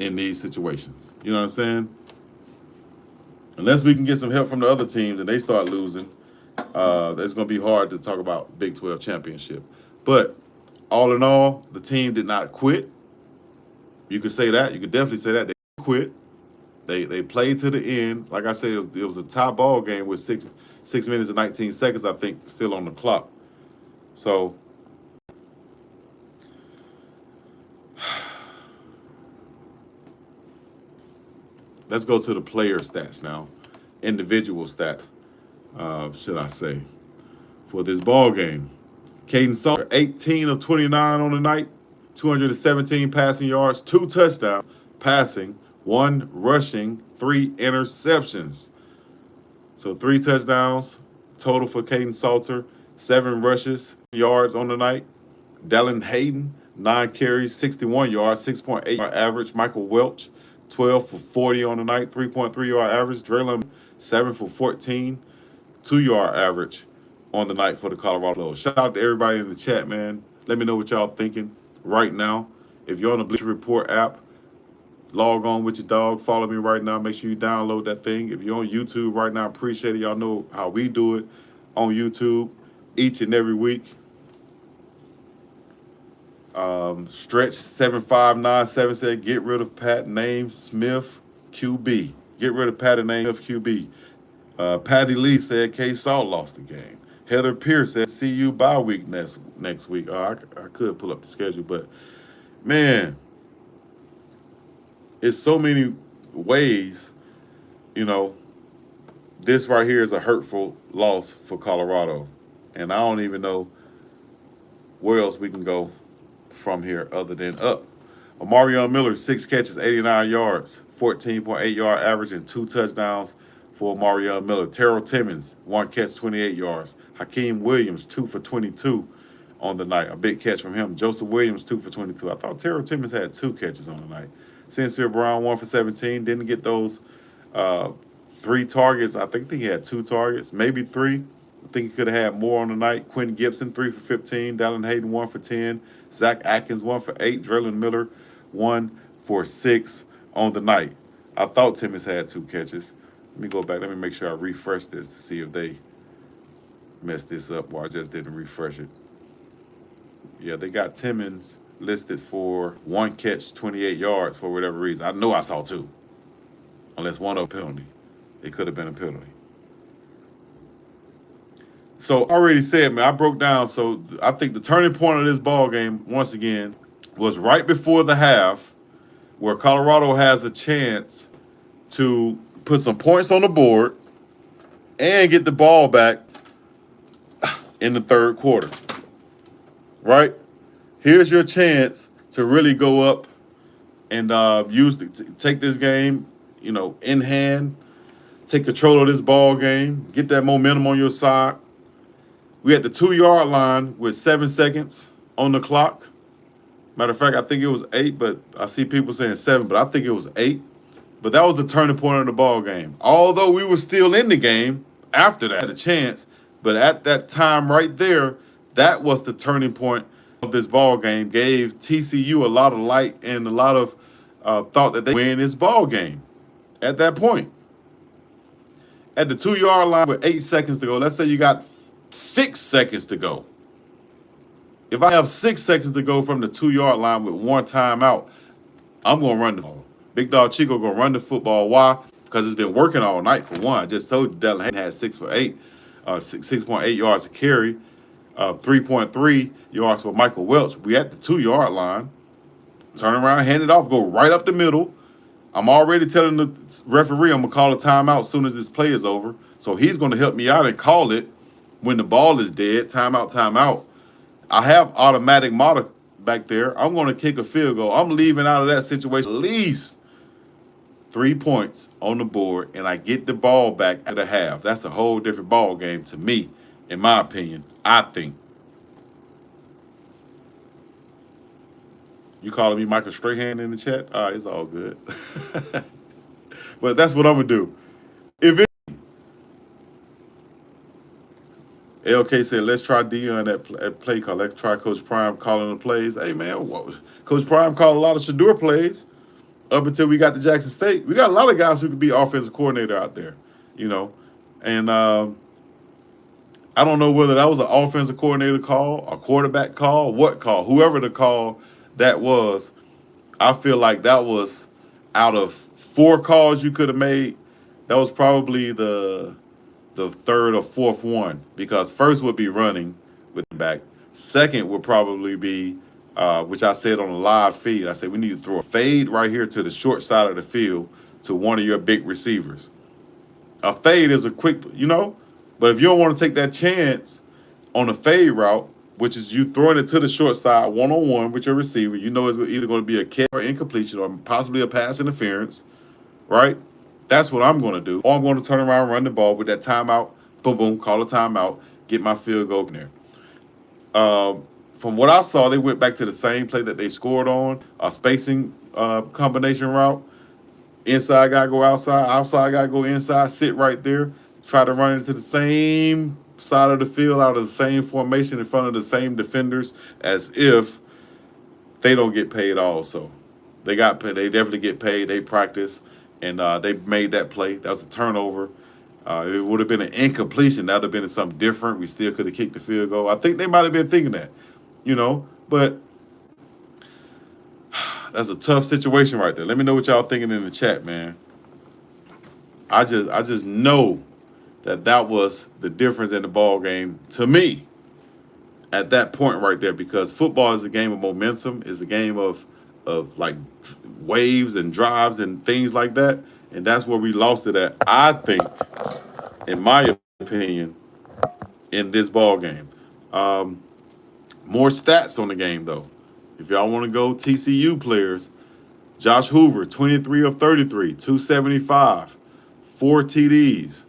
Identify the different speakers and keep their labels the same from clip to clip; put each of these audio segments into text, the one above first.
Speaker 1: in these situations. You know what I'm saying? Unless we can get some help from the other teams and they start losing, it's going to be hard to talk about Big 12 championship. But all in all, the team did not quit. You could say that. You could definitely say that. They quit. They played to the end. Like I said, it was a tie ball game with 6 minutes and 19 seconds, I think, still on the clock. So let's go to the player stats now. Individual stats, should I say, for this ball game. Caden Salter, 18 of 29 on the night, 217 passing yards, 2 touchdowns passing, 1 rushing, 3 interceptions. So 3 touchdowns total for Caden Salter, 7 rushes, yards on the night. Dallin Hayden, 9 carries, 61 yards, 6.8 yard average. Michael Welch, 12 for 40 on the night, 3.3 yard average. Draylon, 7 for 14, 2-yard average on the night for the Colorado Buffaloes. Shout out to everybody in the chat, man. Let me know what y'all thinking right now. If you're on the Bleacher Report app, log on with your dog. Follow me right now. Make sure you download that thing. If you're on YouTube right now, appreciate it. Y'all know how we do it on YouTube each and every week. Stretch 7597 said, get rid of Pat Name Smith QB. Get rid of Patty Name Smith QB. Patty Lee said K Salt lost the game. Heather Pierce said, see you bye week next week. I could pull up the schedule, but man, it's so many ways, you know, this right here is a hurtful loss for Colorado. And I don't even know where else we can go from here other than up. Omarion Miller, 6 catches, 89 yards, 14.8 yard average, and 2 touchdowns for Omarion Miller. Terrell Timmons, 1 catch, 28 yards. Hakeem Williams, 2 for 22 on the night. A big catch from him. Joseph Williams, 2 for 22. I thought Terrell Timmons had 2 catches on the night. Sincere Brown, 1 for 17. Didn't get those 3 targets. I think he had 2 targets, maybe 3. I think he could have had more on the night. Quentin Gibson, 3 for 15. Dallin Hayden, 1 for 10. Zach Atkins, 1 for 8. Draylon Miller, 1 for 6 on the night. I thought Timmons had 2 catches. Let me go back. Let me make sure I refresh this to see if they messed this up or I just didn't refresh it. Yeah, they got Timmons listed for 1 catch, 28 yards for whatever reason. I know I saw 2. Unless one of a penalty. It could have been a penalty. So I already said, man, I broke down. So I think the turning point of this ball game, once again, was right before the half, where Colorado has a chance to put some points on the board and get the ball back in the third quarter. Right? Here's your chance to really go up and take this game, you know, in hand, take control of this ball game, get that momentum on your side. We at the 2-yard line with 7 seconds on the clock. Matter of fact, I think it was 8, but I see people saying 7, but I think it was 8. But that was the turning point of the ball game. Although we were still in the game after that, had a chance. But at that time right there, that was the turning point of this ball game. Gave TCU a lot of light and a lot of thought that they win this ball game at that point. At the 2-yard line with 8 seconds to go, let's say you got 6 seconds to go. If I have 6 seconds to go from the 2-yard line with 1 timeout, I'm going to run the ball. BiggDoggChico Chico going to run the football. Why? Because it's been working all night for one. I just told you Dallin Hayden had 6 for 8, 6.8 yards to carry, 3.3 yards for Michael Welch. We at the 2-yard line. Turn around, hand it off, go right up the middle. I'm already telling the referee I'm going to call a timeout as soon as this play is over. So he's going to help me out and call it when the ball is dead. Timeout, timeout. I have automatic monitor back there. I'm going to kick a field goal. I'm leaving out of that situation at least 3 points on the board, and I get the ball back at the half. That's a whole different ball game to me, in my opinion, I think. You calling me Michael Strahan in the chat? All right, it's all good. But that's what I'm going to do. If it LK said, let's try Dion at play call. Let's try Coach Prime calling the plays. Hey, man, Coach Prime called a lot of Shador plays. up until we got to Jackson State, we got a lot of guys who could be offensive coordinator out there, you know. And I don't know whether that was an offensive coordinator call, a quarterback call, what call, whoever the call that was. I feel like that was out of 4 calls you could have made, that was probably the third or fourth one, because first would be running with the back. Second would probably be, which I said on the live feed, I said we need to throw a fade right here to the short side of the field to one of your big receivers. A fade is a quick, but if you don't want to take that chance on a fade route, which is you throwing it to the short side one-on-one with your receiver, it's either going to be a catch or incompletion or possibly a pass interference, right? That's what I'm going to do. Or I'm going to turn around and run the ball with that timeout. Boom, boom, call a timeout, get my field goal in there. From what I saw, they went back to the same play that they scored on, a spacing combination route. Inside guy go outside guy go inside, sit right there, try to run into the same side of the field out of the same formation in front of the same defenders, as if they don't get paid also. They got paid. They definitely get paid. They practice, and they made that play. That was a turnover. If it would have been an incompletion, that would have been something different. We still could have kicked the field goal. I think they might have been thinking that, but that's a tough situation right there. Let me know what y'all thinking in the chat, man. I just know that was the difference in the ball game to me at that point right there, because football is a game of momentum, is a game of like waves and drives and things like that, and that's where we lost it at, I think, in my opinion, in this ball game. More stats on the game though. If y'all want to go TCU players, Josh Hoover, 23 of 33, 275, 4 TDs.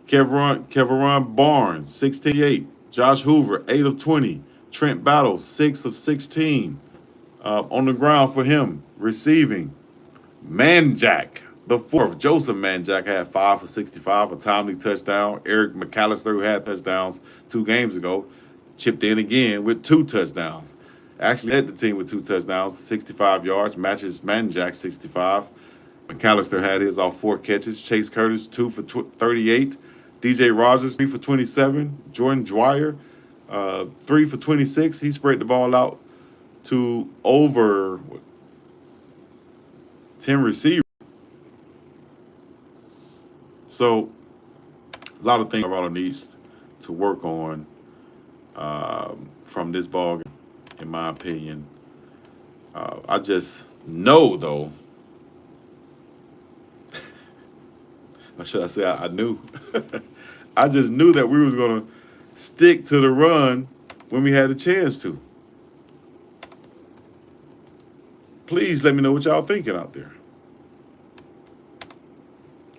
Speaker 1: Kevaron Barnes, 68. Josh Hoover, 8 of 20. Trent Battle, 6 of 16. On the ground for him, receiving. Manjack, the fourth. Joseph Manjack had 5 for 65, a timely touchdown. Eric McAllister, who had touchdowns 2 games ago, chipped in again with 2 touchdowns. Actually led the team with 2 touchdowns, 65 yards, matches Manjack 65. McAllister had his off 4 catches. Chase Curtis, 2 for 38. DJ Rogers, 3 for 27. Jordan Dwyer, 3 for 26. He spread the ball out to over 10 receivers. So a lot of things Colorado needs to work on from this ball game, in my opinion. I just know, though, or should I say I knew? I just knew that we was going to stick to the run when we had a chance to. Please let me know what y'all thinking out there.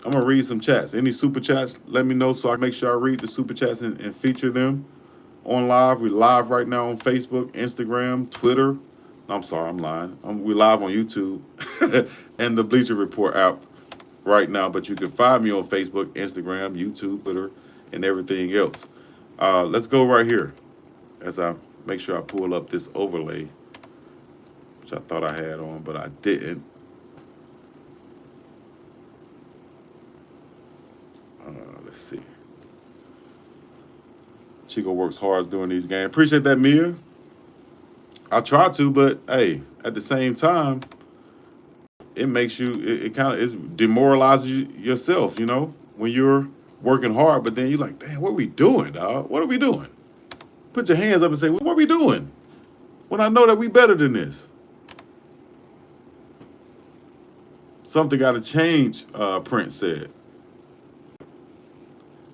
Speaker 1: I'm going to read some chats. Any super chats, let me know so I can make sure I read the super chats and feature them on live. We're live right now on Facebook, Instagram, Twitter. I'm sorry, I'm lying. We're live on YouTube and the Bleacher Report app right now. But you can find me on Facebook, Instagram, YouTube, Twitter, and everything else. Let's go right here as I make sure I pull up this overlay, which I thought I had on, but I didn't. Let's see. Chico works hard during these games. Appreciate that, Mia. I try to, but hey, at the same time, it makes you, it kind of demoralizes you yourself, when you're working hard, but then you're like, damn, what are we doing, dog? What are we doing? Put your hands up and say, what are we doing? When I know that we better than this. Something got to change, Prince said.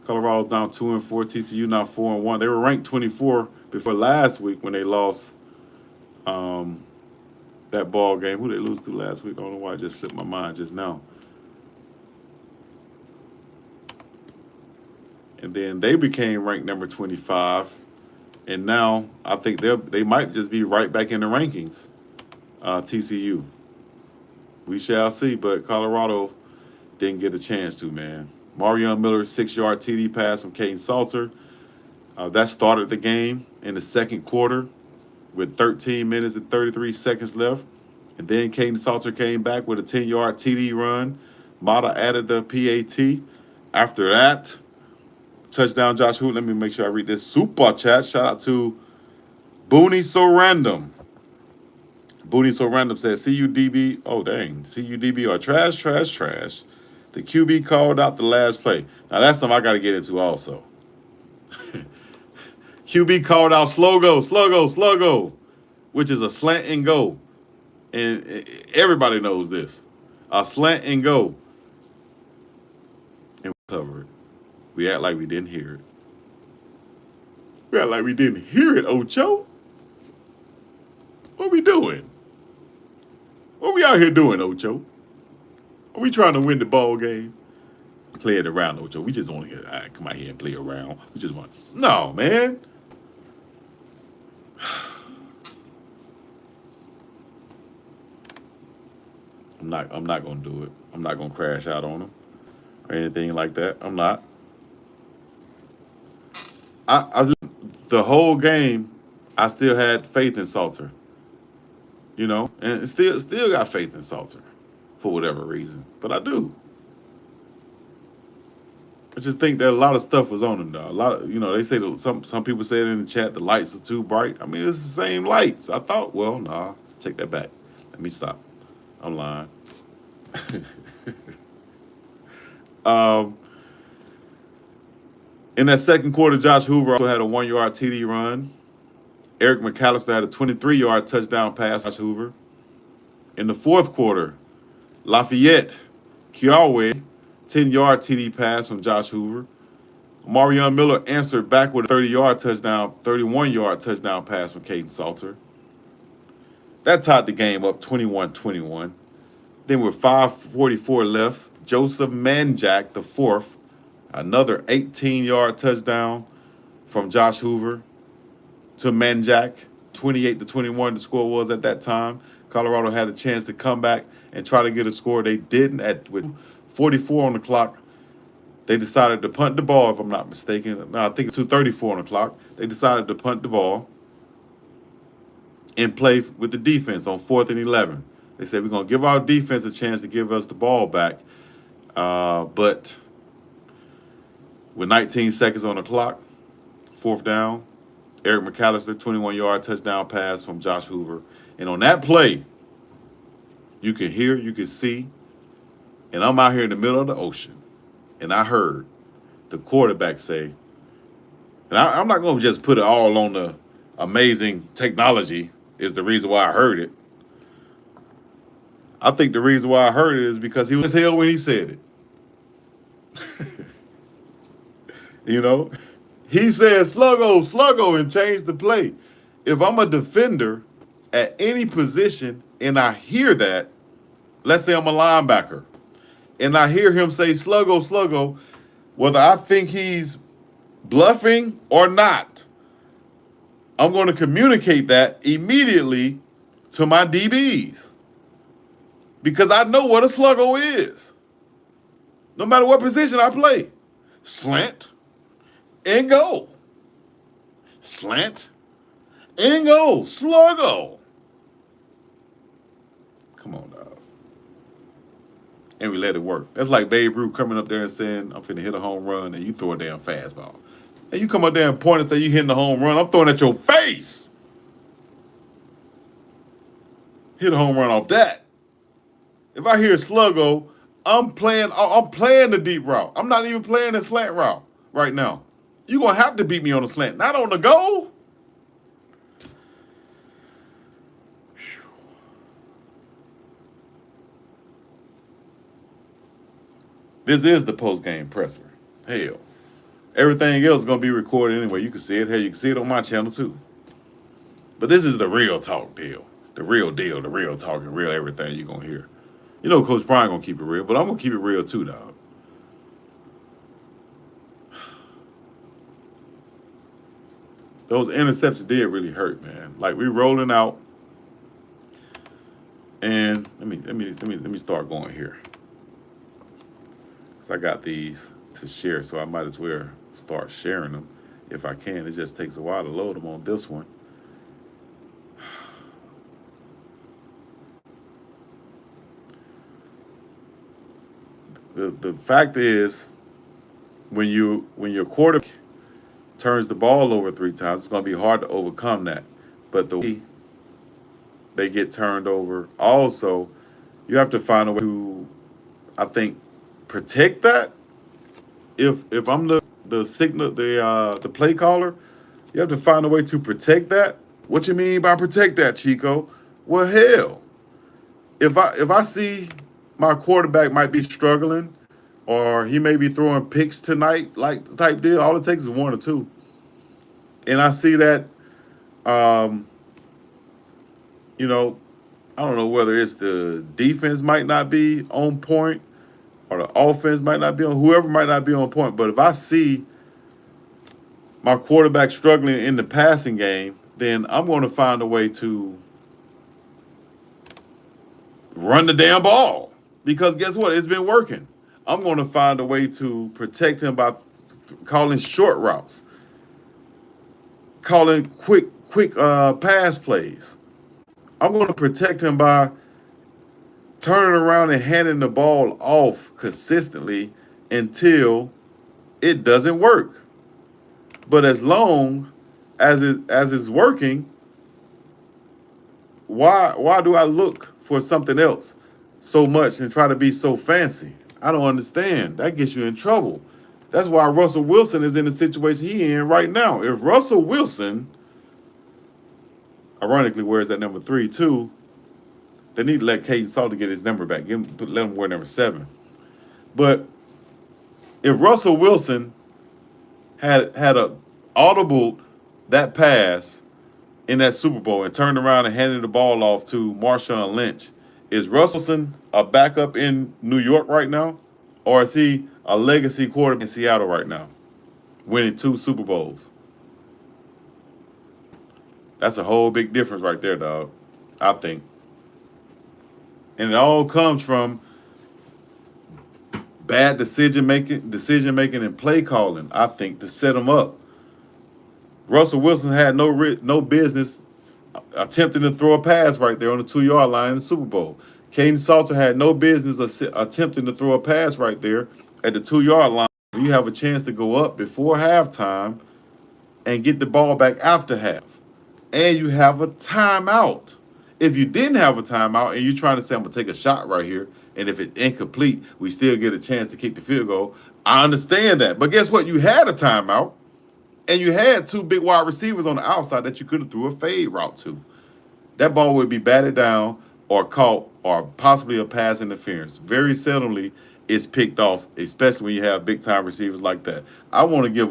Speaker 1: Colorado down 2-4, TCU now 4-1. They were ranked 24 before last week when they lost that ball game. Who they lose to last week? I don't know why it just slipped my mind just now. And then they became ranked number 25. And now I think they might just be right back in the rankings, TCU. We shall see, but Colorado didn't get a chance to, man. Marion Miller's 6-yard TD pass from Caden Salter. That started the game in the second quarter with 13 minutes and 33 seconds left. And then Caden Salter came back with a 10-yard TD run. Mata added the PAT. After that, touchdown Josh Hoover. Let me make sure I read this super chat. Shout out to Booney So Random. Booney So Random says, CUDB, oh dang, CUDB are trash, trash, trash. The QB called out the last play. Now that's something I got to get into also. QB called out slow go, which is a slant and go. And everybody knows this. A slant and go. And we cover it. We act like we didn't hear it. We act like we didn't hear it, Ocho. What we doing? What we out here doing, Ocho? Are we trying to win the ball game? Play it around, Ocho. We just want to come out here and play around. We just want. No, man. I'm not gonna do it. I'm not gonna crash out on them or anything like that. I'm not. The whole game, I still had faith in Salter. You know, and still got faith in Salter for whatever reason. But I do. I just think that a lot of stuff was on him, though. A lot of, they say that some people said in the chat the lights are too bright. I mean, it's the same lights. I thought, well, nah, take that back. Let me stop. I'm lying. In that second quarter, Josh Hoover also had a 1-yard TD run. Eric McAllister had a 23-yard touchdown pass to Josh Hoover. In the fourth quarter, Lafayette Kiawe, 10-yard TD pass from Josh Hoover. Marion Miller answered back with a 31-yard touchdown pass from Caden Salter. That tied the game up 21-21. Then with 5:44 left, Joseph Manjack, the fourth, another 18-yard touchdown from Josh Hoover to Manjack. 28-21 the score was at that time. Colorado had a chance to come back and try to get a score. They didn't. With 44 on the clock, they decided to punt the ball, if I'm not mistaken. No, I think it's 2:34 on the clock. They decided to punt the ball and play with the defense on 4th and 11. They said, we're going to give our defense a chance to give us the ball back. But with 19 seconds on the clock, 4th down, Eric McAllister, 21-yard touchdown pass from Josh Hoover. And on that play, you can hear, you can see, and I'm out here in the middle of the ocean, and I heard the quarterback say, and I'm not going to just put it all on the amazing technology is the reason why I heard it. I think the reason why I heard it is because he was hell when he said it. He said sluggo, and changed the play. If I'm a defender at any position and I hear that, let's say I'm a linebacker, and I hear him say sluggo, whether I think he's bluffing or not, I'm going to communicate that immediately to my DBs. Because I know what a sluggo is. No matter what position I play. Slant and go. Slant and go. Sluggo. Come on, dog. And we let it work. That's like Babe Ruth coming up there and saying, I'm finna hit a home run, and you throw a damn fastball. And you come up there and point and say you hitting the home run, I'm throwing at your face. Hit a home run off that. If I hear sluggo, I'm playing the deep route. I'm not even playing the slant route right now. You're going to have to beat me on the slant, not on the go. This is the post-game presser. Hell. Everything else is going to be recorded anyway. You can see it. Hell, you can see it on my channel too. But this is the real talk deal. The real deal, the real talk, and real everything you're going to hear. Coach Brian going to keep it real, but I'm going to keep it real too, dog. Those interceptions did really hurt, man. Like, we rolling out, and let me start going here. Because I got these to share, so I might as well start sharing them if I can. It just takes a while to load them on this one. The fact is, when your quarterback turns the ball over 3 times, it's going to be hard to overcome that. But the way they get turned over, also, you have to find a way to, I think, protect that. If I'm the signal the play caller, you have to find a way to protect that. What you mean by protect that, Chico? Well, hell, if I see my quarterback might be struggling, or he may be throwing picks tonight, like type deal. All it takes is one or two, and I see that, um, you know, I don't know whether it's the defense might not be on point or the offense might not be on, whoever might not be on point. But if I see my quarterback struggling in the passing game, then I'm going to find a way to run the damn ball, because guess what? It's been working. I'm going to find a way to protect him by calling short routes, calling quick pass plays. I'm going to protect him by turning around and handing the ball off consistently until it doesn't work. But as long as it's working, why do I look for something else so much and try to be so fancy? I don't understand. That gets you in trouble. That's why Russell Wilson is in the situation he in right now. If Russell Wilson, ironically, wears that number 3 too, they need to let Caden Salter get his number back. Let him wear number 7. But if Russell Wilson had a audible that pass in that Super Bowl and turned around and handed the ball off to Marshawn Lynch, is Russell Wilson a backup in New York right now? Or is he a legacy quarterback in Seattle right now, winning 2 Super Bowls? That's a whole big difference right there, dog, I think. And it all comes from bad decision making and play calling, I think, to set them up. Russell Wilson had no business attempting to throw a pass right there on the 2-yard line in the Super Bowl. Caden Salter had no business attempting to throw a pass right there at the 2-yard line. You have a chance to go up before halftime and get the ball back after half. And you have a timeout. If you didn't have a timeout and you're trying to say, I'm going to take a shot right here, and if it's incomplete, we still get a chance to kick the field goal, I understand that. But guess what? You had a timeout, and you had 2 big wide receivers on the outside that you could have threw a fade route to. That ball would be batted down or caught or possibly a pass interference. Very seldomly it's picked off, especially when you have big-time receivers like that. I want to give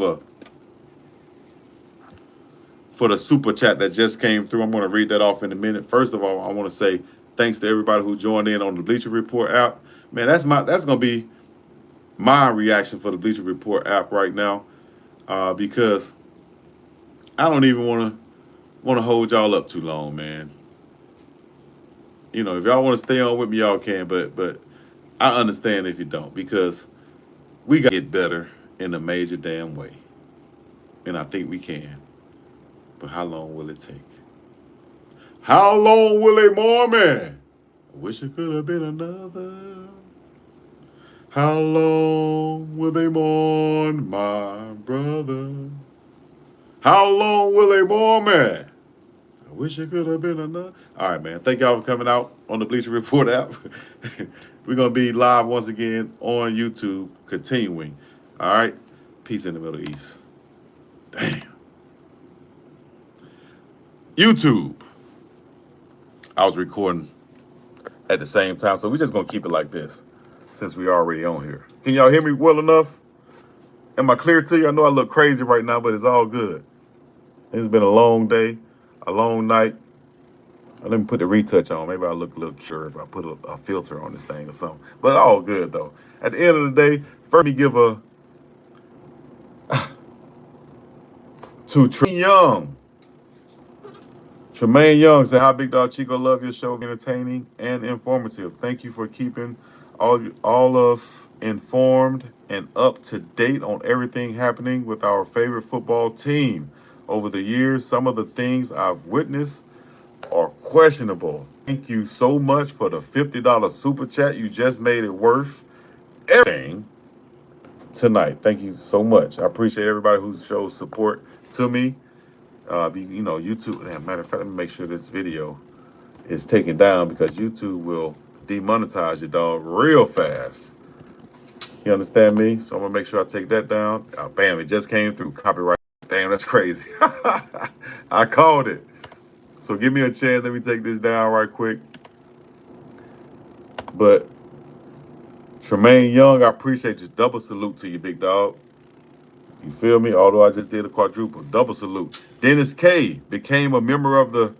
Speaker 1: for the super chat that just came through. I'm going to read that off in a minute. First of all, I want to say thanks to everybody who joined in on the Bleacher Report app. Man, that's going to be my reaction for the Bleacher Report app right now, because I don't even want to hold y'all up too long, man. You know, if y'all want to stay on with me, y'all can, but I understand if you don't, because we got to get better in a major damn way. And I think we can. But how long will it take? How long will a Mormon? I wish it could have been another. How long will they mourn my brother? How long will they mourn me? I wish it could have been another. All right, man. Thank y'all for coming out on the Bleacher Report app. We're going to be live once again on YouTube, continuing. All right? Peace in the Middle East. Damn. YouTube. I was recording at the same time, so we're just going to keep it like this since we're already on here. Can y'all hear me well enough? Am I clear to you? I know I look crazy right now, but it's all good. It's been a long day, a long night. Let me put the retouch on. Maybe I'll look a little clearer if I put a filter on this thing or something. But all good, though. At the end of the day, first, let me give to Tremaine Young said, "Hi, Big Dog Chico. Love your show, entertaining and informative. Thank you for keeping all of informed and up to date on everything happening with our favorite football team. Over the years, some of the things I've witnessed are questionable. Thank you so much for the $50 super chat. You just made it worth everything tonight. Thank you so much. I appreciate everybody who shows support to me. You know, YouTube. Matter of fact, let me make sure this video is taken down because YouTube will demonetize your dog real fast. You understand me? So I'm gonna make sure I take that down. Bam! It just came through. Copyright. Damn, that's crazy. I called it. So give me a chance. Let me take this down right quick. But Tremaine Young, I appreciate you. Double salute to you, big dog. You feel me? Although I just did a quadruple, double salute. Dennis K became a member of the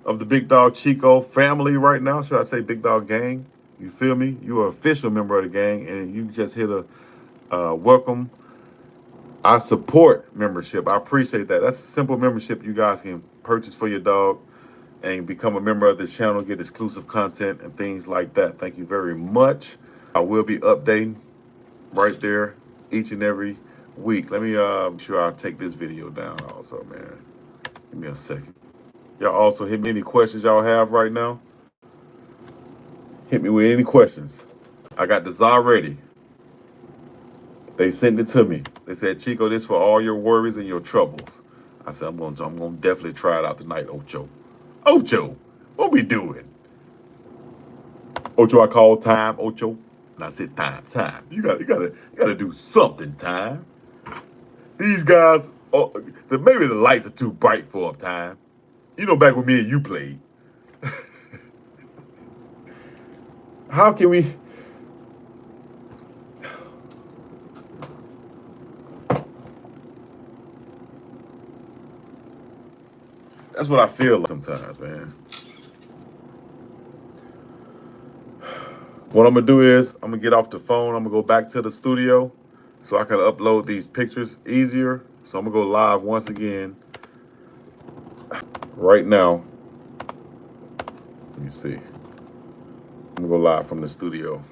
Speaker 1: BiggDogg Chico family right now. Should I say BiggDogg gang? You feel me? You are an official member of the gang, and you just hit a welcome. I support membership. I appreciate that. That's a simple membership you guys can purchase for your dog and become a member of this channel, get exclusive content and things like that. Thank you very much. I will be updating right there each and every week. Let me make sure I take this video down also, man. Give me a second. Y'all also hit me any questions y'all have right now. Hit me with any questions. I got the ZA ready. They sent it to me. They said, Chico, this for all your worries and your troubles. I said, I'm gonna definitely try it out tonight, Ocho. Ocho, what we doing? Ocho, I called time, Ocho. And I said, time. You gotta do something, time. These guys, maybe the lights are too bright for time. You know, back when me and you played. How can we? That's what I feel like sometimes, man. What I'm gonna do is I'm gonna get off the phone. I'm gonna go back to the studio so I can upload these pictures easier. So I'm gonna go live once again right now. Let me see. I'm gonna go live from the studio.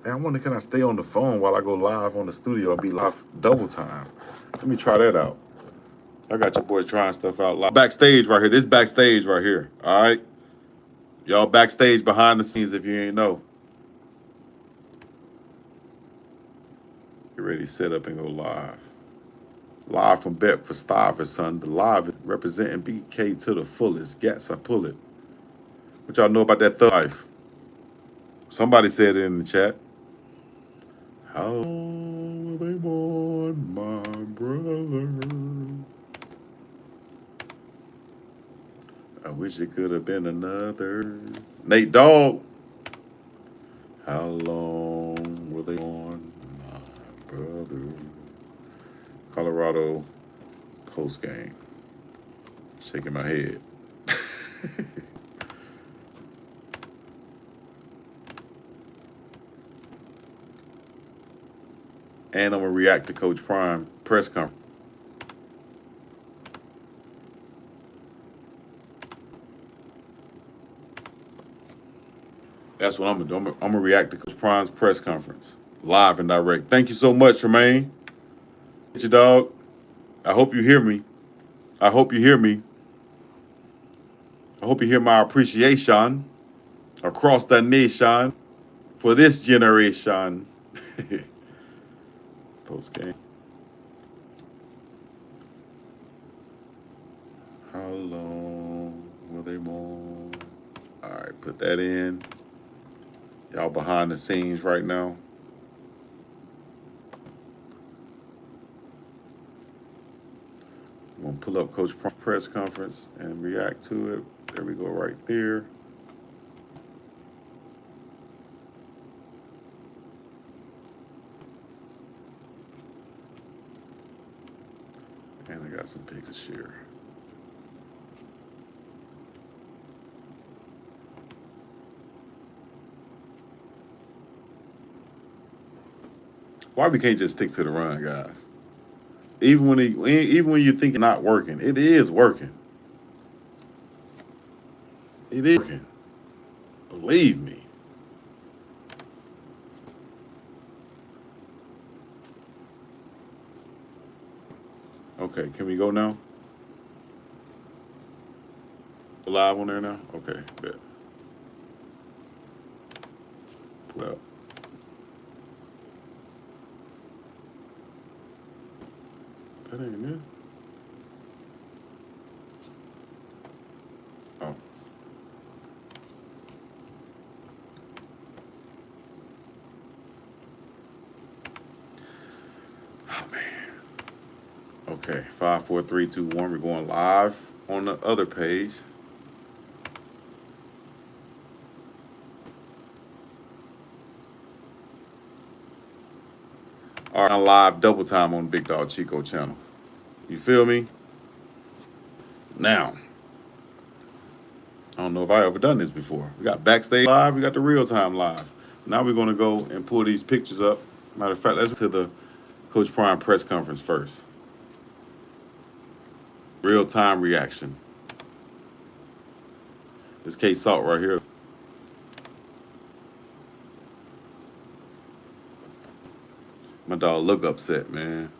Speaker 1: And I wonder, can I stay on the phone while I go live on the studio and be live double time? Let me try that out. I got your boys trying stuff out live. Backstage right here. This backstage right here. All right. Y'all backstage behind the scenes if you ain't know. Get ready, set up and go live. Live from Bedford Stuyvesant, son. The live representing BK to the fullest. Yes, I pull it. What y'all know about that thug life? Somebody said it in the chat. How long will they mourn my brother? I wish it could have been another. Nate Dogg. How long will they mourn my brother? Colorado postgame. Shaking my head. And I'm going to react to Coach Prime press conference. That's what I'm going to do. I'm going to react to Coach Prime's press conference. Live and direct. Thank you so much, Tremaine. Your dog. I hope you hear me. I hope you hear me. I hope you hear my appreciation across the nation for this generation. Post game. How long will they mourn? All right, put that in. Y'all behind the scenes right now. I'm gonna pull up Coach press conference and react to it. There we go, right there. And I got some pics to share. Why we can't just stick to the run, guys? Even when you think it's not working, it is working. It is working. Believe me. Okay, can we go now? Live on there now? Okay, bet. Well, That ain't it. Oh. Oh man. Okay, 5, 4, 3, 2, 1. We're going live on the other page. All right, live double time on BiggDogg Chico channel. You feel me? Now, I don't know if I ever done this before. We got backstage live, we got the real time live. Now we're gonna go and pull these pictures up. Matter of fact, let's go to the Coach Prime press conference first. Real time reaction. This K Salt right here. My dog look upset, man.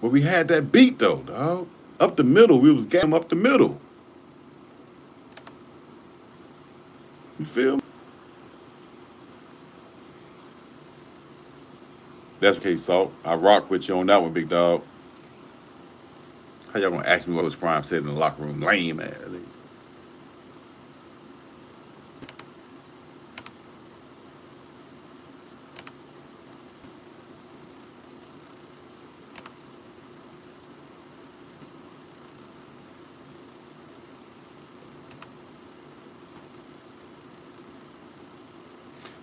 Speaker 1: But we had that beat though, dog. Up the middle, we was getting up the middle. You feel me? That's okay, Salt. I rock with you on that one, big dog. How y'all gonna ask me what was Prime said in the locker room? Lame ass.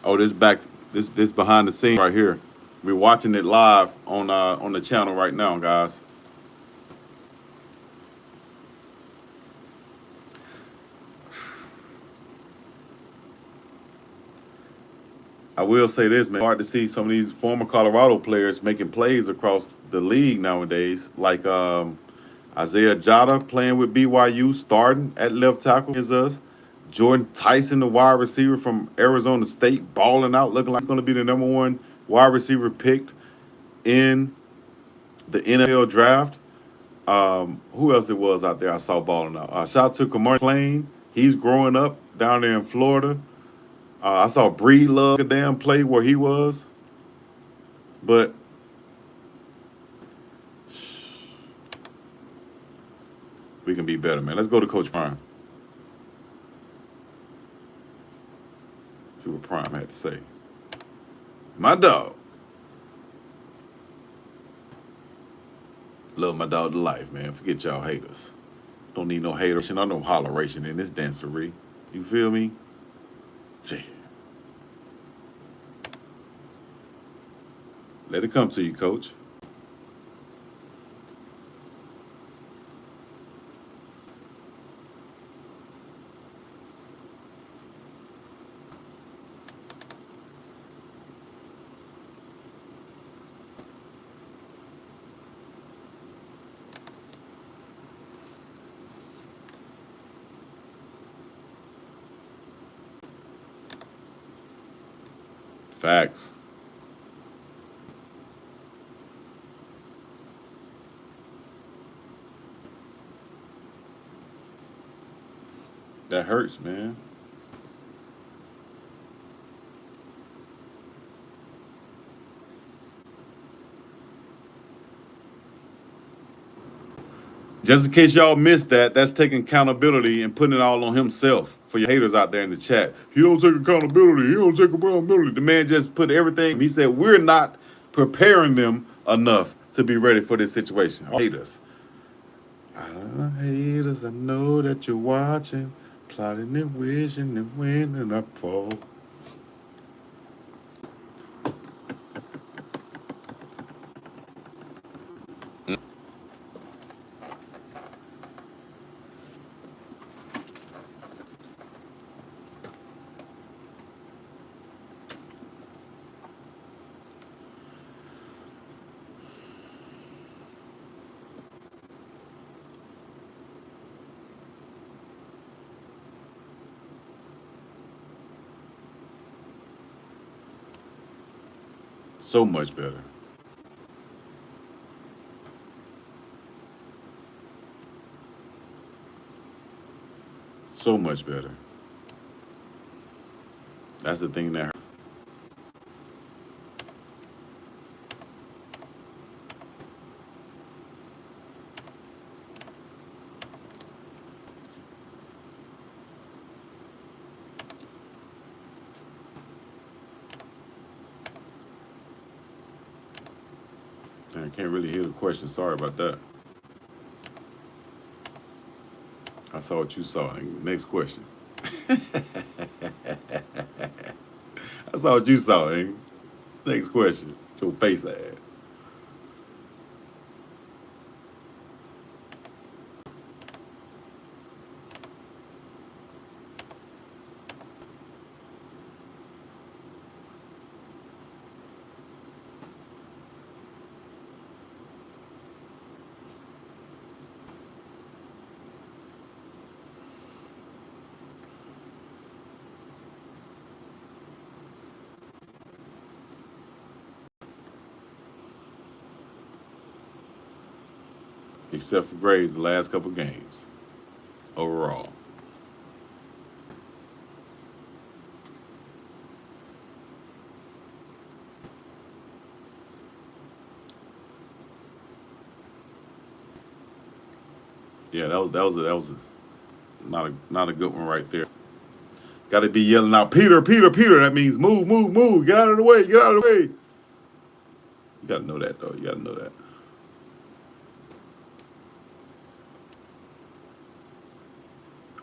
Speaker 1: Oh, this behind the scene right here. We're watching it live on the channel right now, guys. I will say this, man. Hard to see some of these former Colorado players making plays across the league nowadays. Like Isaiah Jota playing with BYU, starting at left tackle is us. Jordan Tyson, the wide receiver from Arizona State, balling out, looking like he's going to be the #1 wide receiver picked in the NFL draft. Who else it was out there I saw balling out? Shout out to Kamari Plain. He's growing up down there in Florida. I saw Breed Love a damn play where he was. But we can be better, man. Let's go to Coach Prime. See what Prime had to say. My dog. Love my dog to life, man. Forget y'all haters. Don't need no haters. I know holleration in this dancery. You feel me? Yeah. Let it come to you, Coach. Facts. That hurts, man. Just in case y'all missed that, that's taking accountability and putting it all on himself for your haters out there in the chat. He don't take accountability. He don't take accountability. The man just put everything. He said, we're not preparing them enough to be ready for this situation. Haters. Haters, I know that you're watching, plotting and wishing and winning up fall. So much better. So much better. That's the thing that hurt. I can't really hear the question. Sorry about that. I saw what you saw. Next question. I saw what you saw, eh? Next question. Your face ass. Except for grades the last couple games. Overall. Yeah, that was not a good one right there. Got to be yelling out, Peter, Peter, Peter. That means move, move, move. Get out of the way. Get out of the way. You got to know that, though. You got to know that.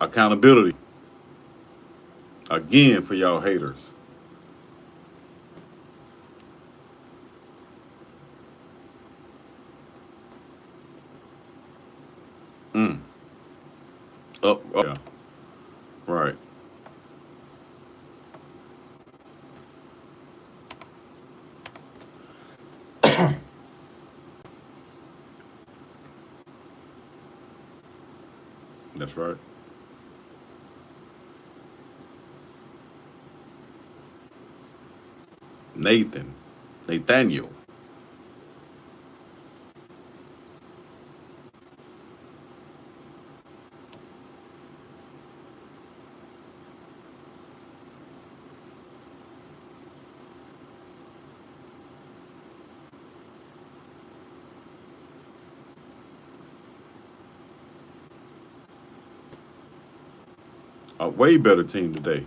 Speaker 1: Accountability. Again, for y'all haters. Mm. Up. Oh, yeah. Right. That's right. Nathaniel. A way better team today.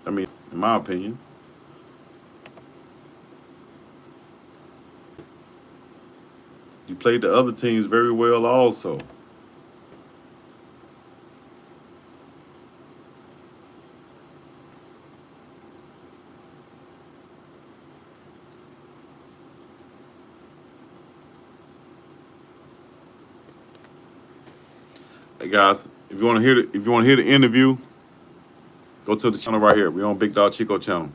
Speaker 1: I mean, in my opinion. You played the other teams very well also. Hey guys, if you want to hear the interview, go to the channel right here. We on BiggDoggChico channel.